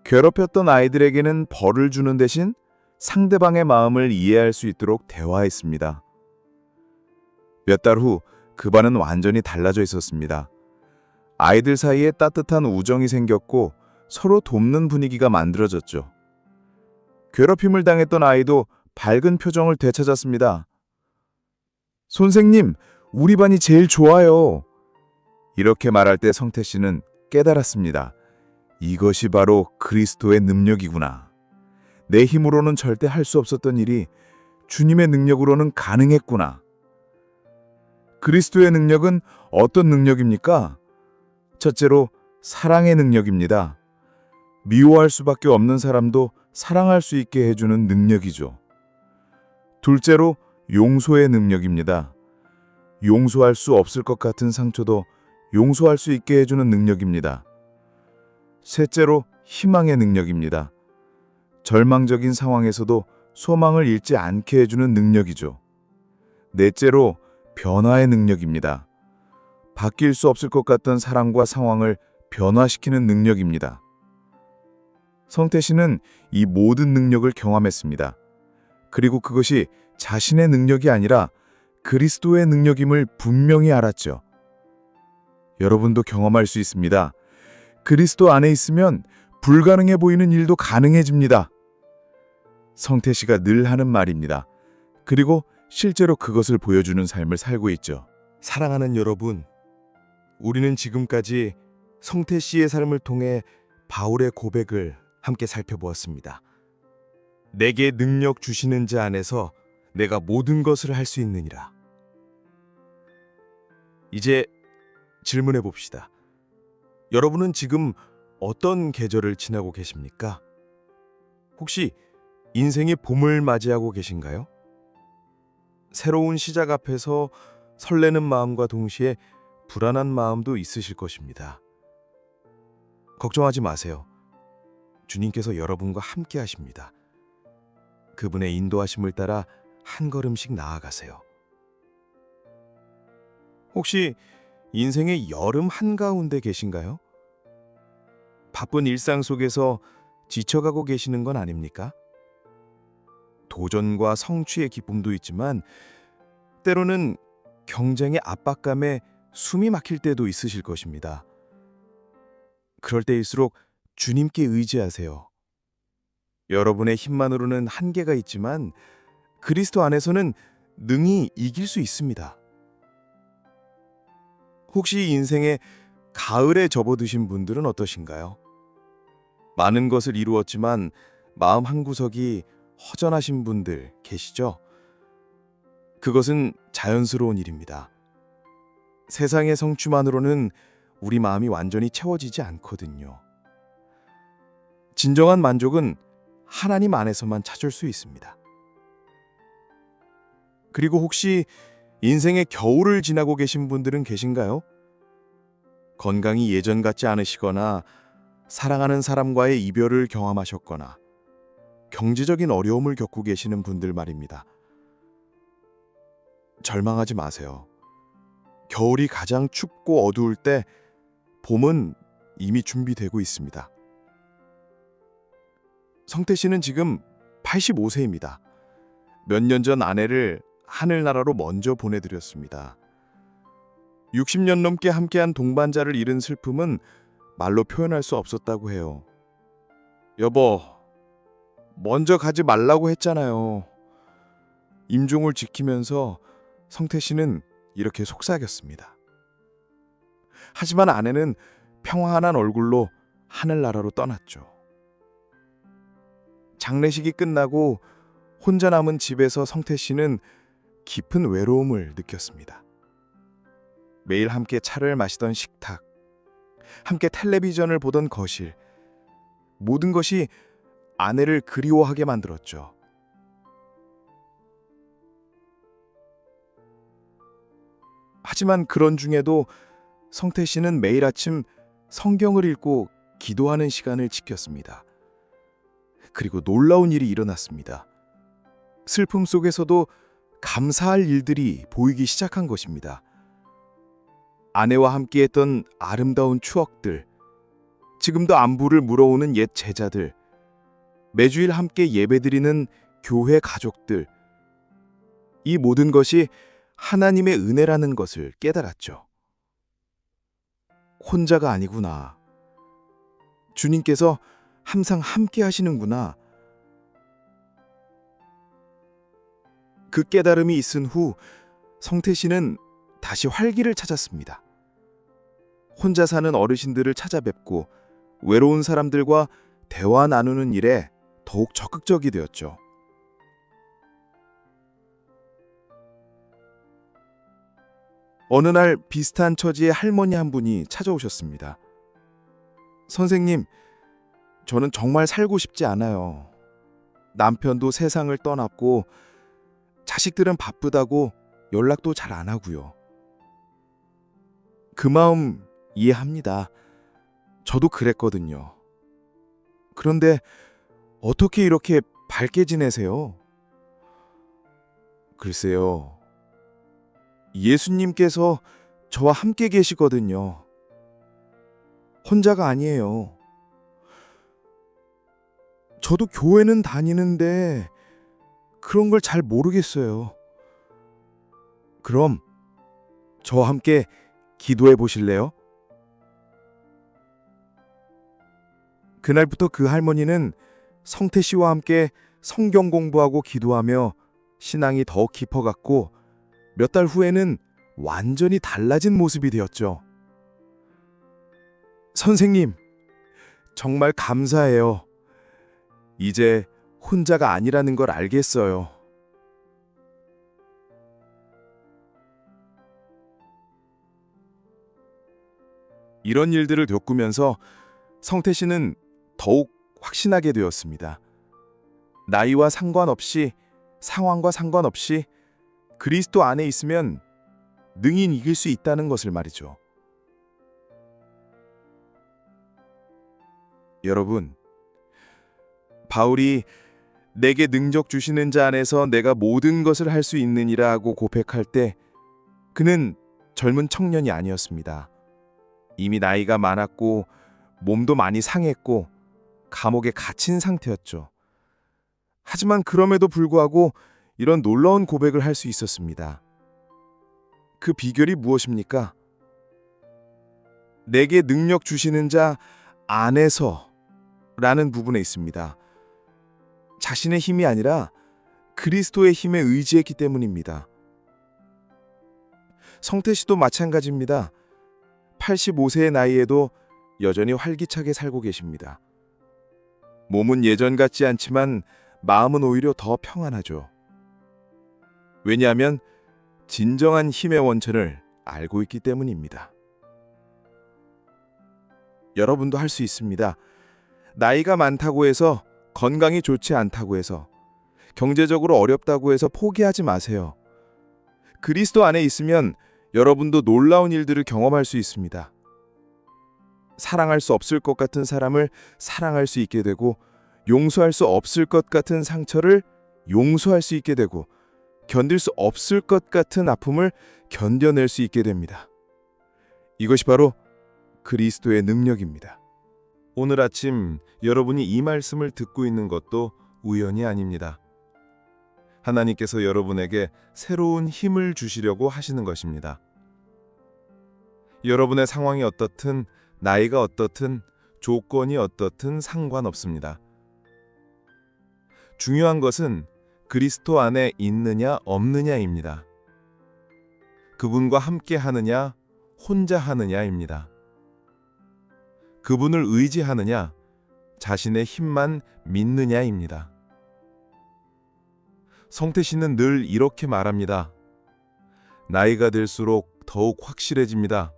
괴롭혔던 아이들에게는 벌을 주는 대신 상대방의 마음을 이해할 수 있도록 대화했습니다. 몇 달 후 그 반은 완전히 달라져 있었습니다. 아이들 사이에 따뜻한 우정이 생겼고 서로 돕는 분위기가 만들어졌죠. 괴롭힘을 당했던 아이도 밝은 표정을 되찾았습니다. 선생님, 우리 반이 제일 좋아요. 이렇게 말할 때 성태 씨는 깨달았습니다. 이것이 바로 그리스도의 능력이구나. 내 힘으로는 절대 할 수 없었던 일이 주님의 능력으로는 가능했구나. 그리스도의 능력은 어떤 능력입니까? 첫째로 사랑의 능력입니다. 미워할 수밖에 없는 사람도 사랑할 수 있게 해주는 능력이죠. 둘째로 용서의 능력입니다. 용서할 수 없을 것 같은 상처도 용서할 수 있게 해주는 능력입니다. 셋째로 희망의 능력입니다. 절망적인 상황에서도 소망을 잃지 않게 해주는 능력이죠. 넷째로 변화의 능력입니다. 바뀔 수 없을 것 같던 사랑과 상황을 변화시키는 능력입니다. 성태 씨는 이 모든 능력을 경험했습니다. 그리고 그것이 자신의 능력이 아니라 그리스도의 능력임을 분명히 알았죠. 여러분도 경험할 수 있습니다. 그리스도 안에 있으면 불가능해 보이는 일도 가능해집니다. 성태 씨가 늘 하는 말입니다. 그리고 실제로 그것을 보여주는 삶을 살고 있죠. 사랑하는 여러분, 우리는 지금까지 성태 씨의 삶을 통해 바울의 고백을 함께 살펴보았습니다. 내게 능력 주시는 자 안에서 내가 모든 것을 할 수 있느니라. 이제 질문해 봅시다. 여러분은 지금 어떤 계절을 지나고 계십니까? 혹시 인생의 봄을 맞이하고 계신가요? 새로운 시작 앞에서 설레는 마음과 동시에 불안한 마음도 있으실 것입니다. 걱정하지 마세요. 주님께서 여러분과 함께 하십니다. 그분의 인도하심을 따라 한 걸음씩 나아가세요. 혹시 인생의 여름 한가운데 계신가요? 바쁜 일상 속에서 지쳐가고 계시는 건 아닙니까? 도전과 성취의 기쁨도 있지만 때로는 경쟁의 압박감에 숨이 막힐 때도 있으실 것입니다. 그럴 때일수록 주님께 의지하세요. 여러분의 힘만으로는 한계가 있지만 그리스도 안에서는 능히 이길 수 있습니다. 혹시 인생의 가을에 접어드신 분들은 어떠신가요? 많은 것을 이루었지만 마음 한구석이 허전하신 분들 계시죠? 그것은 자연스러운 일입니다. 세상의 성취만으로는 우리 마음이 완전히 채워지지 않거든요. 진정한 만족은 하나님 안에서만 찾을 수 있습니다. 그리고 혹시 인생의 겨울을 지나고 계신 분들은 계신가요? 건강이 예전 같지 않으시거나 사랑하는 사람과의 이별을 경험하셨거나 경제적인 어려움을 겪고 계시는 분들 말입니다. 절망하지 마세요. 겨울이 가장 춥고 어두울 때 봄은 이미 준비되고 있습니다. 성태 씨는 지금 85세입니다. 몇 년 전 아내를 하늘나라로 먼저 보내드렸습니다. 60년 넘게 함께한 동반자를 잃은 슬픔은 말로 표현할 수 없었다고 해요. 여보, 먼저 가지 말라고 했잖아요. 임종을 지키면서 성태 씨는 이렇게 속삭였습니다. 하지만 아내는 평화한 얼굴로 하늘나라로 떠났죠. 장례식이 끝나고 혼자 남은 집에서 성태 씨는 깊은 외로움을 느꼈습니다. 매일 함께 차를 마시던 식탁, 함께 텔레비전을 보던 거실, 모든 것이 아내를 그리워하게 만들었죠. 하지만 그런 중에도 성태 씨는 매일 아침 성경을 읽고 기도하는 시간을 지켰습니다. 그리고 놀라운 일이 일어났습니다. 슬픔 속에서도 감사할 일들이 보이기 시작한 것입니다. 아내와 함께했던 아름다운 추억들, 지금도 안부를 물어오는 옛 제자들, 매주일 함께 예배드리는 교회 가족들, 이 모든 것이 하나님의 은혜라는 것을 깨달았죠. 혼자가 아니구나. 주님께서 항상 함께 하시는구나. 그 깨달음이 있은 후 성태 씨는 다시 활기를 찾았습니다. 혼자 사는 어르신들을 찾아뵙고 외로운 사람들과 대화 나누는 일에 더욱 적극적이 되었죠. 어느 날 비슷한 처지의 할머니 한 분이 찾아오셨습니다. 선생님, 저는 정말 살고 싶지 않아요. 남편도 세상을 떠났고 자식들은 바쁘다고 연락도 잘 안 하고요. 그 마음 이해합니다. 저도 그랬거든요. 그런데 어떻게 이렇게 밝게 지내세요? 글쎄요. 예수님께서 저와 함께 계시거든요. 혼자가 아니에요. 저도 교회는 다니는데 그런 걸 잘 모르겠어요. 그럼 저와 함께 기도해 보실래요? 그날부터 그 할머니는 성태 씨와 함께 성경 공부하고 기도하며 신앙이 더욱 깊어갔고 몇 달 후에는 완전히 달라진 모습이 되었죠. 선생님, 정말 감사해요. 이제 혼자가 아니라는 걸 알겠어요. 이런 일들을 겪으면서 성태 씨는 더욱 확신하게 되었습니다. 나이와 상관없이, 상황과 상관없이 그리스도 안에 있으면 능히 이길 수 있다는 것을 말이죠. 여러분, 바울이 내게 능력 주시는 자 안에서 내가 모든 것을 할 수 있느니라 하고 고백할 때 그는 젊은 청년이 아니었습니다. 이미 나이가 많았고 몸도 많이 상했고 감옥에 갇힌 상태였죠. 하지만 그럼에도 불구하고 이런 놀라운 고백을 할 수 있었습니다. 그 비결이 무엇입니까? 내게 능력 주시는 자 안에서 라는 부분에 있습니다. 자신의 힘이 아니라 그리스도의 힘에 의지했기 때문입니다. 성태 씨도 마찬가지입니다. 85세의 나이에도 여전히 활기차게 살고 계십니다. 몸은 예전 같지 않지만 마음은 오히려 더 평안하죠. 왜냐하면 진정한 힘의 원천을 알고 있기 때문입니다. 여러분도 할 수 있습니다. 나이가 많다고 해서, 건강이 좋지 않다고 해서, 경제적으로 어렵다고 해서 포기하지 마세요. 그리스도 안에 있으면 여러분도 놀라운 일들을 경험할 수 있습니다. 사랑할 수 없을 것 같은 사람을 사랑할 수 있게 되고, 용서할 수 없을 것 같은 상처를 용서할 수 있게 되고, 견딜 수 없을 것 같은 아픔을 견뎌낼 수 있게 됩니다. 이것이 바로 그리스도의 능력입니다. 오늘 아침 여러분이 이 말씀을 듣고 있는 것도 우연이 아닙니다. 하나님께서 여러분에게 새로운 힘을 주시려고 하시는 것입니다. 여러분의 상황이 어떻든, 나이가 어떻든, 조건이 어떻든 상관없습니다. 중요한 것은 그리스도 안에 있느냐 없느냐입니다. 그분과 함께 하느냐, 혼자 하느냐입니다. 그분을 의지하느냐, 자신의 힘만 믿느냐입니다. 성태 씨는 늘 이렇게 말합니다. 나이가 들수록 더욱 확실해집니다.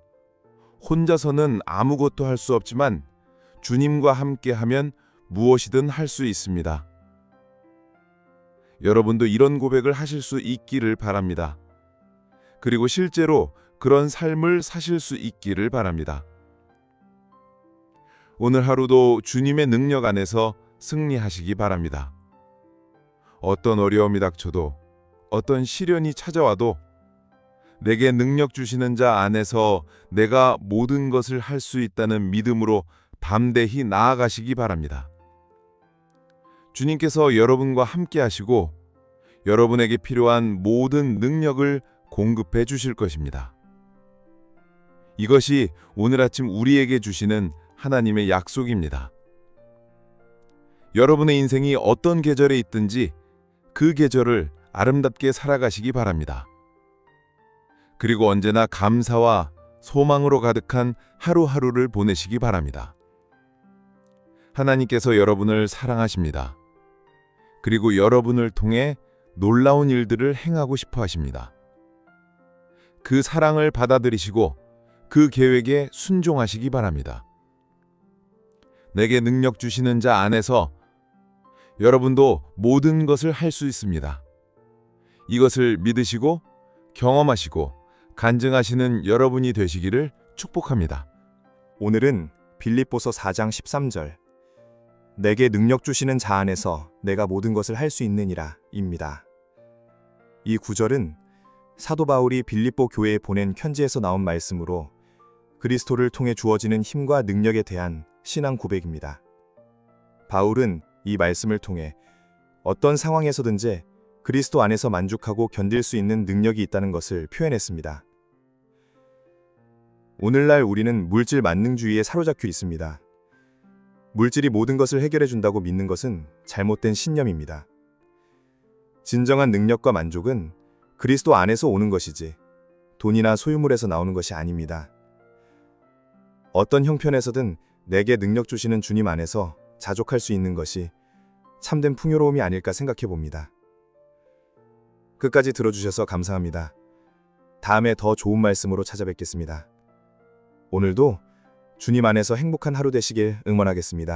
혼자서는 아무것도 할 수 없지만 주님과 함께하면 무엇이든 할 수 있습니다. 여러분도 이런 고백을 하실 수 있기를 바랍니다. 그리고 실제로 그런 삶을 사실 수 있기를 바랍니다. 오늘 하루도 주님의 능력 안에서 승리하시기 바랍니다. 어떤 어려움이 닥쳐도, 어떤 시련이 찾아와도 내게 능력 주시는 자 안에서 내가 모든 것을 할 수 있다는 믿음으로 담대히 나아가시기 바랍니다. 주님께서 여러분과 함께 하시고 여러분에게 필요한 모든 능력을 공급해 주실 것입니다. 이것이 오늘 아침 우리에게 주시는 하나님의 약속입니다. 여러분의 인생이 어떤 계절에 있든지 그 계절을 아름답게 살아가시기 바랍니다. 그리고 언제나 감사와 소망으로 가득한 하루하루를 보내시기 바랍니다. 하나님께서 여러분을 사랑하십니다. 그리고 여러분을 통해 놀라운 일들을 행하고 싶어 하십니다. 그 사랑을 받아들이시고 그 계획에 순종하시기 바랍니다. 내게 능력 주시는 자 안에서 여러분도 모든 것을 할 수 있습니다. 이것을 믿으시고 경험하시고 간증하시는 여러분이 되시기를 축복합니다. 오늘은 빌립보서 4장 13절 내게 능력 주시는 자 안에서 내가 모든 것을 할 수 있느니라 입니다. 이 구절은 사도 바울이 빌립보 교회에 보낸 편지에서 나온 말씀으로 그리스도를 통해 주어지는 힘과 능력에 대한 신앙 고백입니다. 바울은 이 말씀을 통해 어떤 상황에서든지 그리스도 안에서 만족하고 견딜 수 있는 능력이 있다는 것을 표현했습니다. 오늘날 우리는 물질 만능주의에 사로잡혀 있습니다. 물질이 모든 것을 해결해 준다고 믿는 것은 잘못된 신념입니다. 진정한 능력과 만족은 그리스도 안에서 오는 것이지 돈이나 소유물에서 나오는 것이 아닙니다. 어떤 형편에서든 내게 능력 주시는 주님 안에서 자족할 수 있는 것이 참된 풍요로움이 아닐까 생각해 봅니다. 끝까지 들어주셔서 감사합니다. 다음에 더 좋은 말씀으로 찾아뵙겠습니다. 오늘도 주님 안에서 행복한 하루 되시길 응원하겠습니다.